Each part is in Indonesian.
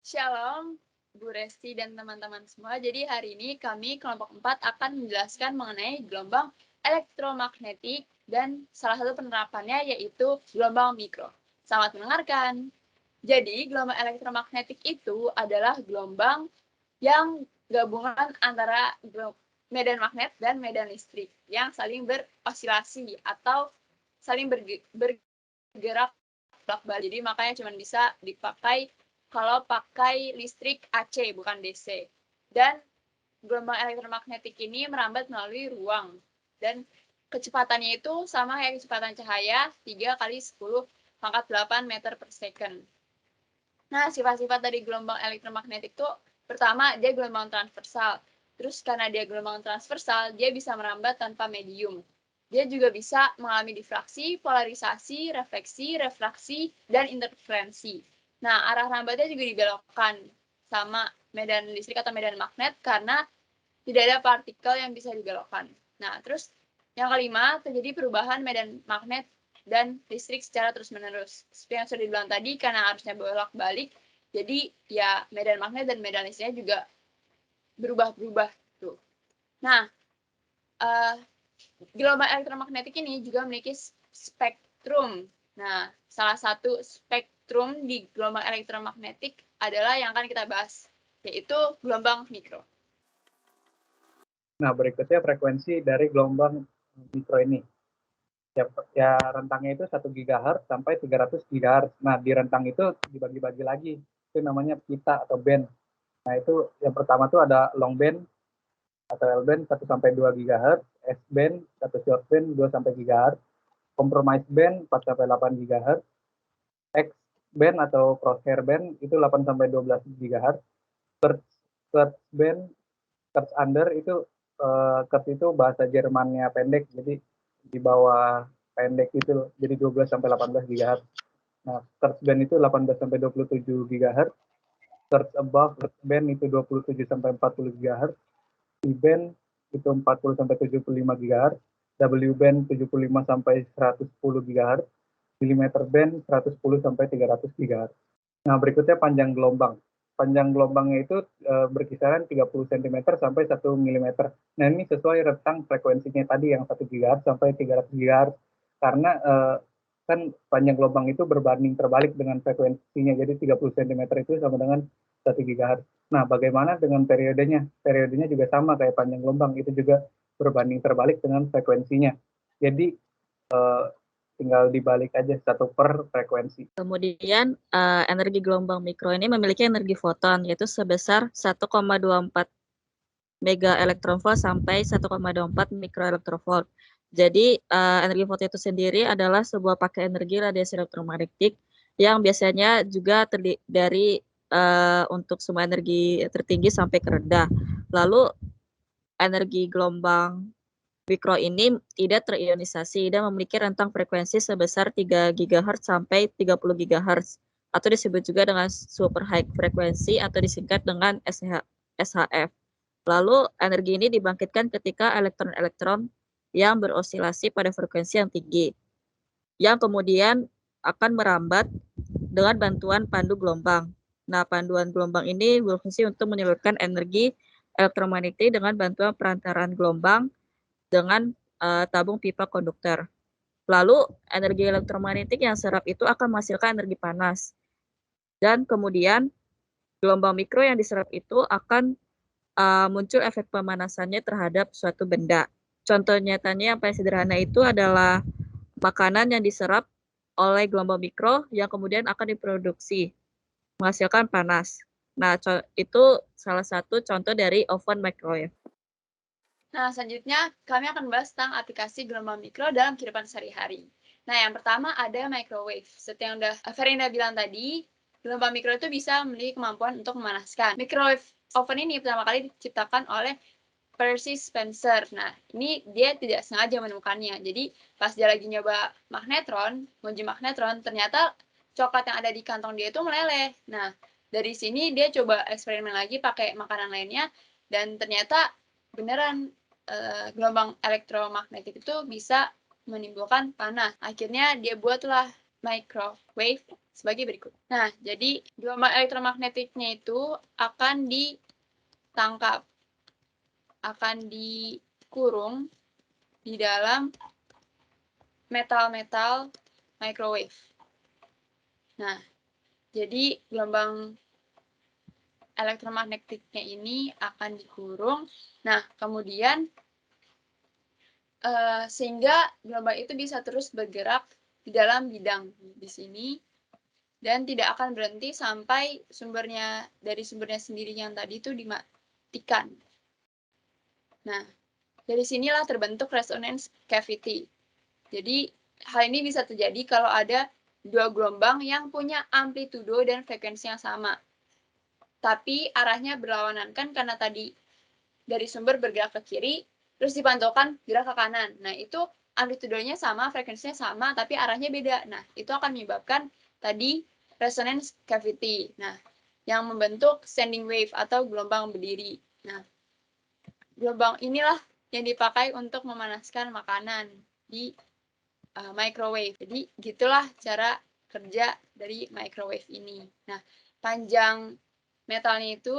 Shalom, Bu Resti dan teman-teman semua. Jadi hari ini kami kelompok 4 akan menjelaskan mengenai gelombang elektromagnetik dan salah satu penerapannya yaitu gelombang mikro. Selamat mendengarkan. Jadi gelombang elektromagnetik itu adalah gelombang yang gabungan antara medan magnet dan medan listrik yang saling berosilasi atau saling bergerak bolak-balik. Jadi makanya cuma bisa dipakai kalau pakai listrik AC bukan DC. Dan gelombang elektromagnetik ini merambat melalui ruang dan kecepatannya itu sama kayak kecepatan cahaya 3 kali 10 pangkat 8 meter per second. Nah, sifat-sifat dari gelombang elektromagnetik itu pertama dia gelombang transversal. Terus karena dia gelombang transversal, dia bisa merambat tanpa medium. Dia juga bisa mengalami difraksi, polarisasi, refleksi, refraksi, dan interferensi. Nah, arah rambatnya juga dibelokkan sama medan listrik atau medan magnet karena tidak ada partikel yang bisa dibelokkan. Nah, terus yang kelima, terjadi perubahan medan magnet dan listrik secara terus-menerus. Seperti yang sudah dibilang tadi, karena arusnya bolak-balik, jadi ya medan magnet dan medan listriknya juga berubah-berubah tuh. Nah, gelombang elektromagnetik ini juga memiliki spektrum. Nah, salah satu spektrum di gelombang elektromagnetik adalah yang akan kita bahas, yaitu gelombang mikro. Nah, berikutnya frekuensi dari gelombang mikro ini. Ya rentangnya itu 1 GHz sampai 300 GHz. Nah, di rentang itu dibagi-bagi lagi. Itu namanya pita atau band. Nah, itu yang pertama tuh ada long band atau L band 1 sampai 2 GHz, S band atau short band 2 sampai GHz, compromise band 4 sampai 8 GHz, X band atau crosshair band itu 8 sampai 12 GHz, Kurz band, Kurz under itu Kurz itu bahasa Jermannya pendek, jadi di bawah pendek itu, jadi 12 sampai 18 GHz. Nah, Kurz band itu 18 sampai 27 GHz, Kurz above band itu 27 sampai 40 GHz, E band itu 40 sampai 75 GHz, W band 75 sampai 110 GHz, millimeter band 110 sampai 300 GHz. Nah, berikutnya panjang gelombang. Panjang gelombangnya itu berkisaran 30 cm sampai 1 mm. Nah, ini sesuai rentang frekuensinya tadi yang 1 GHz sampai 300 GHz. Karena kan panjang gelombang itu berbanding terbalik dengan frekuensinya. Jadi 30 cm itu sama dengan 1 GHz. Nah, bagaimana dengan periodenya? Periodenya juga sama kayak panjang gelombang. Itu juga berbanding terbalik dengan frekuensinya. Jadi tinggal dibalik aja 1 per frekuensi. Kemudian energi gelombang mikro ini memiliki energi foton yaitu sebesar 1,24 mega elektronvolt sampai 1,24 mikroelektronvolt. Jadi energi foton itu sendiri adalah sebuah pakai energi radiasi elektromagnetik yang biasanya juga terdiri dari untuk semua energi tertinggi sampai ke rendah. Lalu energi gelombang mikro ini tidak terionisasi dan memiliki rentang frekuensi sebesar 3 GHz sampai 30 GHz atau disebut juga dengan super high frekuensi atau disingkat dengan SHF. Lalu energi ini dibangkitkan ketika elektron-elektron yang berosilasi pada frekuensi yang tinggi, yang kemudian akan merambat dengan bantuan pandu gelombang. Nah, panduan gelombang ini berfungsi untuk menyalurkan energi elektromagnetik dengan bantuan perantaran gelombang dengan tabung pipa konduktor. Lalu energi elektromagnetik yang serap itu akan menghasilkan energi panas. Dan kemudian gelombang mikro yang diserap itu akan muncul efek pemanasannya terhadap suatu benda. Contoh nyatanya yang paling sederhana itu adalah makanan yang diserap oleh gelombang mikro yang kemudian akan diproduksi, menghasilkan panas. Nah, itu salah satu contoh dari oven microwave. Nah, selanjutnya kami akan membahas tentang aplikasi gelombang mikro dalam kehidupan sehari-hari. Nah, yang pertama ada microwave. Seperti yang udah Ferinda bilang tadi, gelombang mikro itu bisa memiliki kemampuan untuk memanaskan. Microwave oven ini pertama kali diciptakan oleh Percy Spencer. Nah, ini dia tidak sengaja menemukannya. Jadi, pas dia lagi nyoba magnetron, menguji magnetron, ternyata coklat yang ada di kantong dia itu meleleh. Nah, dari sini dia coba eksperimen lagi pakai makanan lainnya, dan ternyata beneran gelombang elektromagnetik itu bisa menimbulkan panas. Akhirnya dia buatlah microwave sebagai berikut. Nah, jadi gelombang elektromagnetiknya itu akan ditangkap, akan dikurung di dalam metal-metal microwave. Nah, jadi gelombang elektromagnetiknya ini akan dikurung. Nah, kemudian sehingga gelombang itu bisa terus bergerak di dalam bidang di sini dan tidak akan berhenti sampai dari sumbernya sendiri yang tadi itu dimatikan. Nah, dari sinilah terbentuk resonance cavity. Jadi, hal ini bisa terjadi kalau ada dua gelombang yang punya amplitudo dan frekuensi yang sama. Tapi arahnya berlawanan kan karena tadi dari sumber bergerak ke kiri, terus dipantulkan gerak ke kanan. Nah, itu amplitudonya sama, frekuensinya sama, tapi arahnya beda. Nah, itu akan menyebabkan tadi resonance cavity. Nah, yang membentuk standing wave atau gelombang berdiri. Nah, gelombang inilah yang dipakai untuk memanaskan makanan di microwave. Jadi, gitulah cara kerja dari microwave ini. Nah, panjang metalnya itu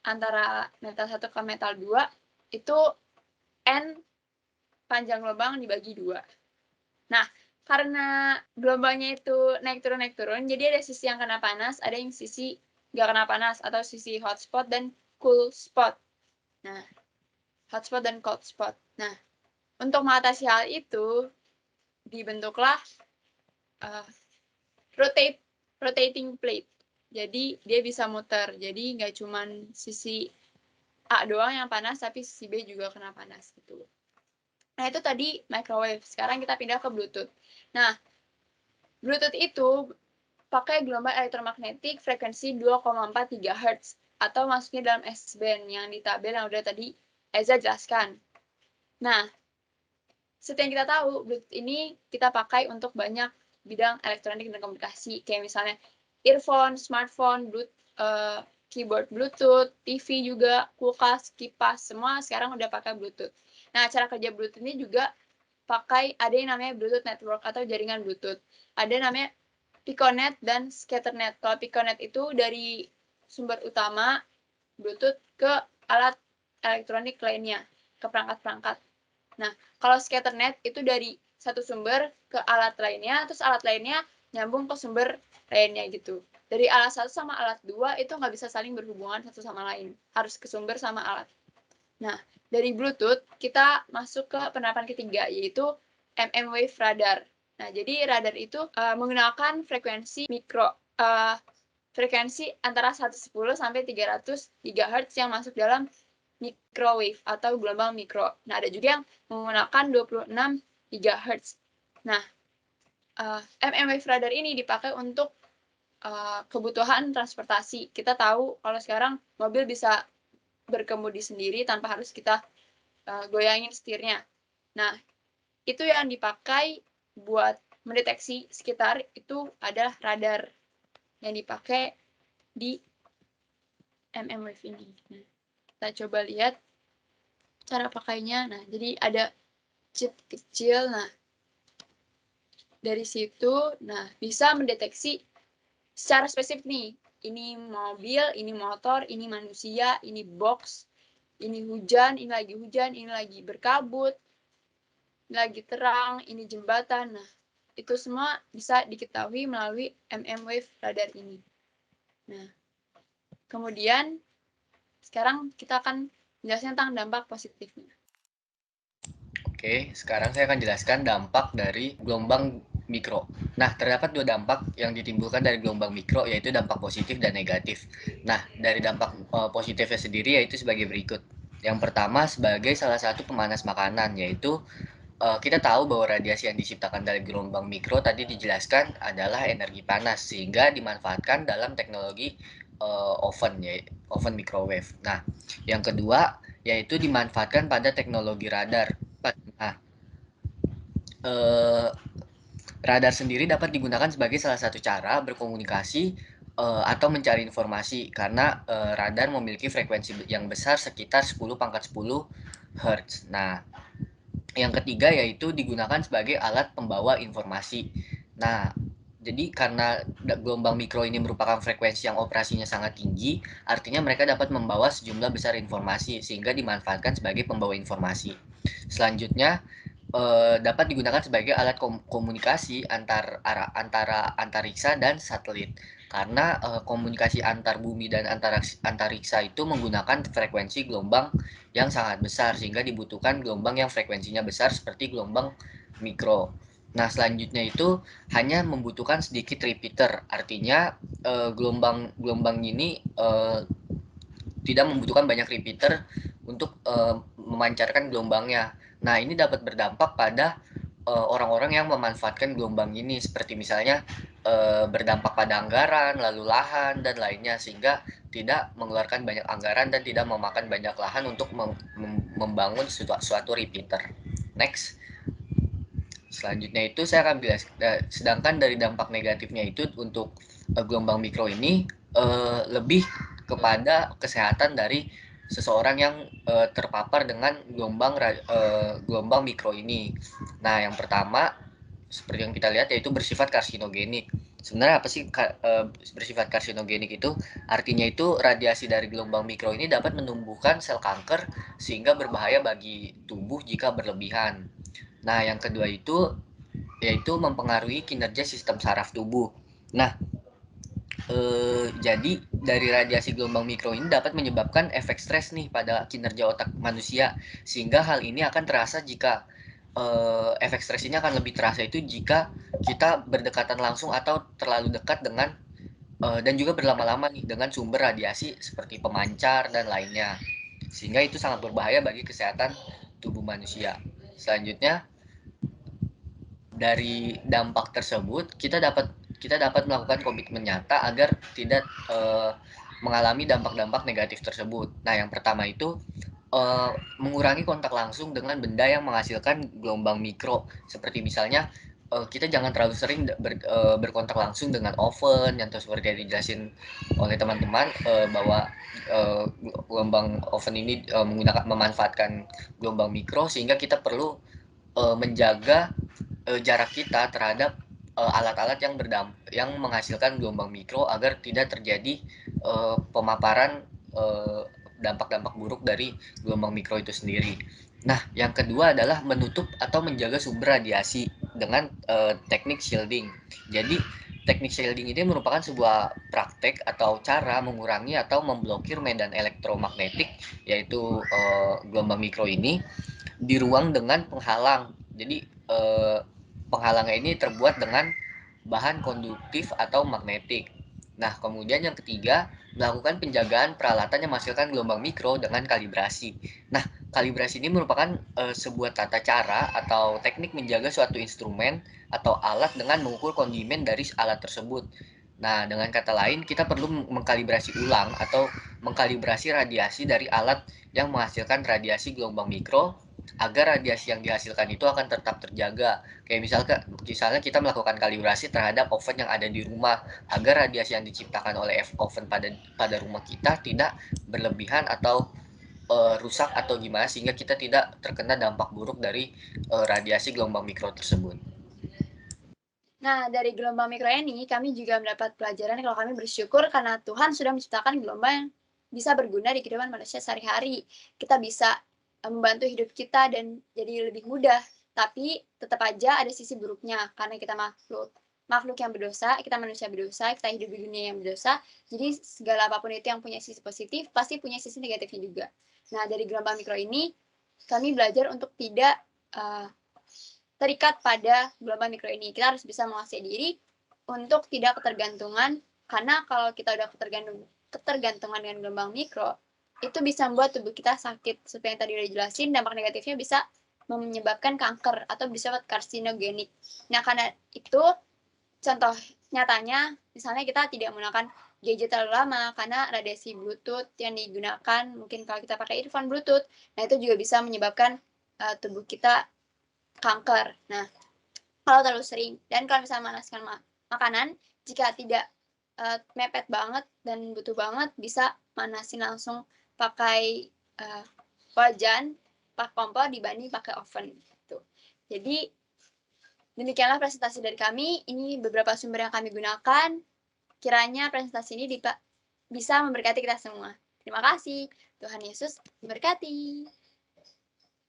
antara metal 1 ke metal 2 itu N panjang gelombang dibagi 2. Nah, karena gelombangnya itu naik turun, jadi ada sisi yang kena panas, ada yang sisi nggak kena panas, atau sisi hot spot dan cool spot. Nah, hot spot dan cold spot. Nah, untuk mengatasi hal itu, dibentuklah rotating plate. Jadi, dia bisa muter. Jadi, nggak cuma sisi A doang yang panas, tapi sisi B juga kena panas gitu. Nah, itu tadi microwave. Sekarang kita pindah ke Bluetooth. Nah, Bluetooth itu pakai gelombang elektromagnetik frekuensi 2,4 GHz atau masuknya dalam S-band yang di tabel yang udah tadi Eza jelaskan. Nah, seperti yang kita tahu, Bluetooth ini kita pakai untuk banyak bidang elektronik dan komunikasi, kayak misalnya earphone, smartphone, keyboard Bluetooth, TV juga, kulkas, kipas, semua sekarang udah pakai Bluetooth. Nah, cara kerja Bluetooth ini juga ada yang namanya Bluetooth Network atau jaringan Bluetooth. Ada namanya Piconet dan Scatternet. Kalau Piconet itu dari sumber utama Bluetooth ke alat elektronik lainnya, ke perangkat-perangkat. Nah, kalau Scatternet itu dari satu sumber ke alat lainnya, terus alat lainnya nyambung ke sumber lainnya gitu. Dari alat 1 sama alat 2 itu nggak bisa saling berhubungan satu sama lain. Harus ke sumber sama alat. Nah, dari Bluetooth kita masuk ke penerapan ketiga, yaitu mmWave radar. Nah, jadi radar itu menggunakan frekuensi frekuensi antara 110 sampai 300 GHz yang masuk dalam microwave atau gelombang mikro. Nah, ada juga yang menggunakan 26 GHz. Nah, mmWave radar ini dipakai untuk kebutuhan transportasi. Kita tahu kalau sekarang mobil bisa berkemudi sendiri tanpa harus kita goyangin setirnya. Nah, itu yang dipakai buat mendeteksi sekitar itu adalah radar yang dipakai di mmWave ini. Nah, kita coba lihat cara pakainya. Nah, jadi ada chip kecil. Nah, dari situ, bisa mendeteksi secara spesifik nih. Ini mobil, ini motor, ini manusia, ini box, ini hujan, ini lagi berkabut, ini lagi terang, ini jembatan. Nah, itu semua bisa diketahui melalui mmWave radar ini. Nah, kemudian sekarang kita akan menjelaskan tentang dampak positifnya. Oke, sekarang saya akan jelaskan dampak dari gelombang mikro. Nah, terdapat dua dampak yang ditimbulkan dari gelombang mikro, yaitu dampak positif dan negatif. Nah, dari dampak positifnya sendiri yaitu sebagai berikut. Yang pertama, sebagai salah satu pemanas makanan, yaitu kita tahu bahwa radiasi yang diciptakan dari gelombang mikro tadi dijelaskan adalah energi panas, sehingga dimanfaatkan dalam teknologi oven microwave. Nah, yang kedua yaitu dimanfaatkan pada teknologi radar. Nah, radar sendiri dapat digunakan sebagai salah satu cara berkomunikasi atau mencari informasi karena radar memiliki frekuensi yang besar sekitar 10⁻10 Hz. Nah, yang ketiga yaitu digunakan sebagai alat pembawa informasi. Nah, Jadi karena gelombang mikro ini merupakan frekuensi yang operasinya sangat tinggi, artinya mereka dapat membawa sejumlah besar informasi sehingga dimanfaatkan sebagai pembawa informasi. Selanjutnya dapat digunakan sebagai alat komunikasi antara antariksa dan satelit. Karena komunikasi antar bumi dan antariksa itu menggunakan frekuensi gelombang yang sangat besar sehingga dibutuhkan gelombang yang frekuensinya besar seperti gelombang mikro. Nah, selanjutnya itu hanya membutuhkan sedikit repeater. Artinya gelombang ini tidak membutuhkan banyak repeater untuk memancarkan gelombangnya. Nah, ini dapat berdampak pada orang-orang yang memanfaatkan gelombang ini, seperti misalnya berdampak pada anggaran, lalu lahan, dan lainnya, sehingga tidak mengeluarkan banyak anggaran dan tidak memakan banyak lahan untuk membangun suatu repeater. Next. Selanjutnya itu saya akan bilang, sedangkan dari dampak negatifnya itu untuk gelombang mikro ini lebih kepada kesehatan dari seseorang yang terpapar dengan gelombang mikro ini. Nah, yang pertama seperti yang kita lihat yaitu bersifat karsinogenik. Sebenarnya apa sih bersifat karsinogenik itu? Artinya itu radiasi dari gelombang mikro ini dapat menumbuhkan sel kanker sehingga berbahaya bagi tubuh jika berlebihan. Nah, yang kedua itu yaitu mempengaruhi kinerja sistem saraf tubuh. Nah, jadi dari radiasi gelombang mikro ini dapat menyebabkan efek stres nih pada kinerja otak manusia, sehingga hal ini akan terasa jika efek stres ini akan lebih terasa itu jika kita berdekatan langsung atau terlalu dekat dengan dan juga berlama-lama nih dengan sumber radiasi seperti pemancar dan lainnya, sehingga itu sangat berbahaya bagi kesehatan tubuh manusia. Selanjutnya, dari dampak tersebut kita dapat melakukan komitmen nyata agar tidak mengalami dampak-dampak negatif tersebut. Nah, yang pertama itu mengurangi kontak langsung dengan benda yang menghasilkan gelombang mikro, seperti misalnya kita jangan terlalu sering berkontak langsung dengan oven yang seperti yang dijelasin oleh teman-teman bahwa gelombang oven ini memanfaatkan gelombang mikro, sehingga kita perlu menjaga jarak kita terhadap alat-alat yang menghasilkan gelombang mikro agar tidak terjadi pemaparan dampak-dampak buruk dari gelombang mikro itu sendiri. Nah, yang kedua adalah menutup atau menjaga sumber radiasi dengan teknik shielding. Jadi, teknik shielding ini merupakan sebuah praktek atau cara mengurangi atau memblokir medan elektromagnetik, yaitu gelombang mikro ini, di ruang dengan penghalang. Jadi penghalangnya ini terbuat dengan bahan konduktif atau magnetik. Nah, kemudian yang ketiga, melakukan penjagaan peralatan yang menghasilkan gelombang mikro dengan kalibrasi. Nah, kalibrasi ini merupakan sebuah tata cara atau teknik menjaga suatu instrumen atau alat dengan mengukur kondimen dari alat tersebut. Nah, dengan kata lain, kita perlu mengkalibrasi ulang atau mengkalibrasi radiasi dari alat yang menghasilkan radiasi gelombang mikro agar radiasi yang dihasilkan itu akan tetap terjaga. Kayak misalnya kita melakukan kalibrasi terhadap oven yang ada di rumah agar radiasi yang diciptakan oleh oven pada rumah kita tidak berlebihan atau rusak atau gimana, sehingga kita tidak terkena dampak buruk dari radiasi gelombang mikro tersebut. Nah, dari gelombang mikro ini kami juga mendapat pelajaran kalau kami bersyukur karena Tuhan sudah menciptakan gelombang yang bisa berguna di kehidupan manusia sehari-hari. Kita bisa membantu hidup kita dan jadi lebih mudah. Tapi tetap aja ada sisi buruknya karena kita makhluk yang berdosa, kita manusia berdosa, kita hidup di dunia yang berdosa. Jadi segala apapun itu yang punya sisi positif pasti punya sisi negatifnya juga. Nah, dari gelombang mikro ini kami belajar untuk tidak terikat pada gelombang mikro ini. Kita harus bisa menguasai diri untuk tidak ketergantungan, karena kalau kita udah ketergantungan dengan gelombang mikro, itu bisa membuat tubuh kita sakit. Seperti yang tadi udah jelasin, dampak negatifnya bisa menyebabkan kanker atau bisa karsinogenik. Nah, karena itu contoh nyatanya, misalnya kita tidak menggunakan gadget terlalu lama karena radiasi Bluetooth yang digunakan, mungkin kalau kita pakai earphone Bluetooth, nah itu juga bisa menyebabkan tubuh kita kanker. Nah, kalau terlalu sering dan kalau misalnya memanaskan makanan, jika tidak mepet banget dan butuh banget, bisa manasin langsung pakai wajan, pakai kompor dibanding pakai oven gitu. Jadi Demikianlah presentasi dari kami. Ini beberapa sumber yang kami gunakan. Kiranya presentasi ini bisa memberkati kita semua. Terima kasih. Tuhan Yesus memberkati.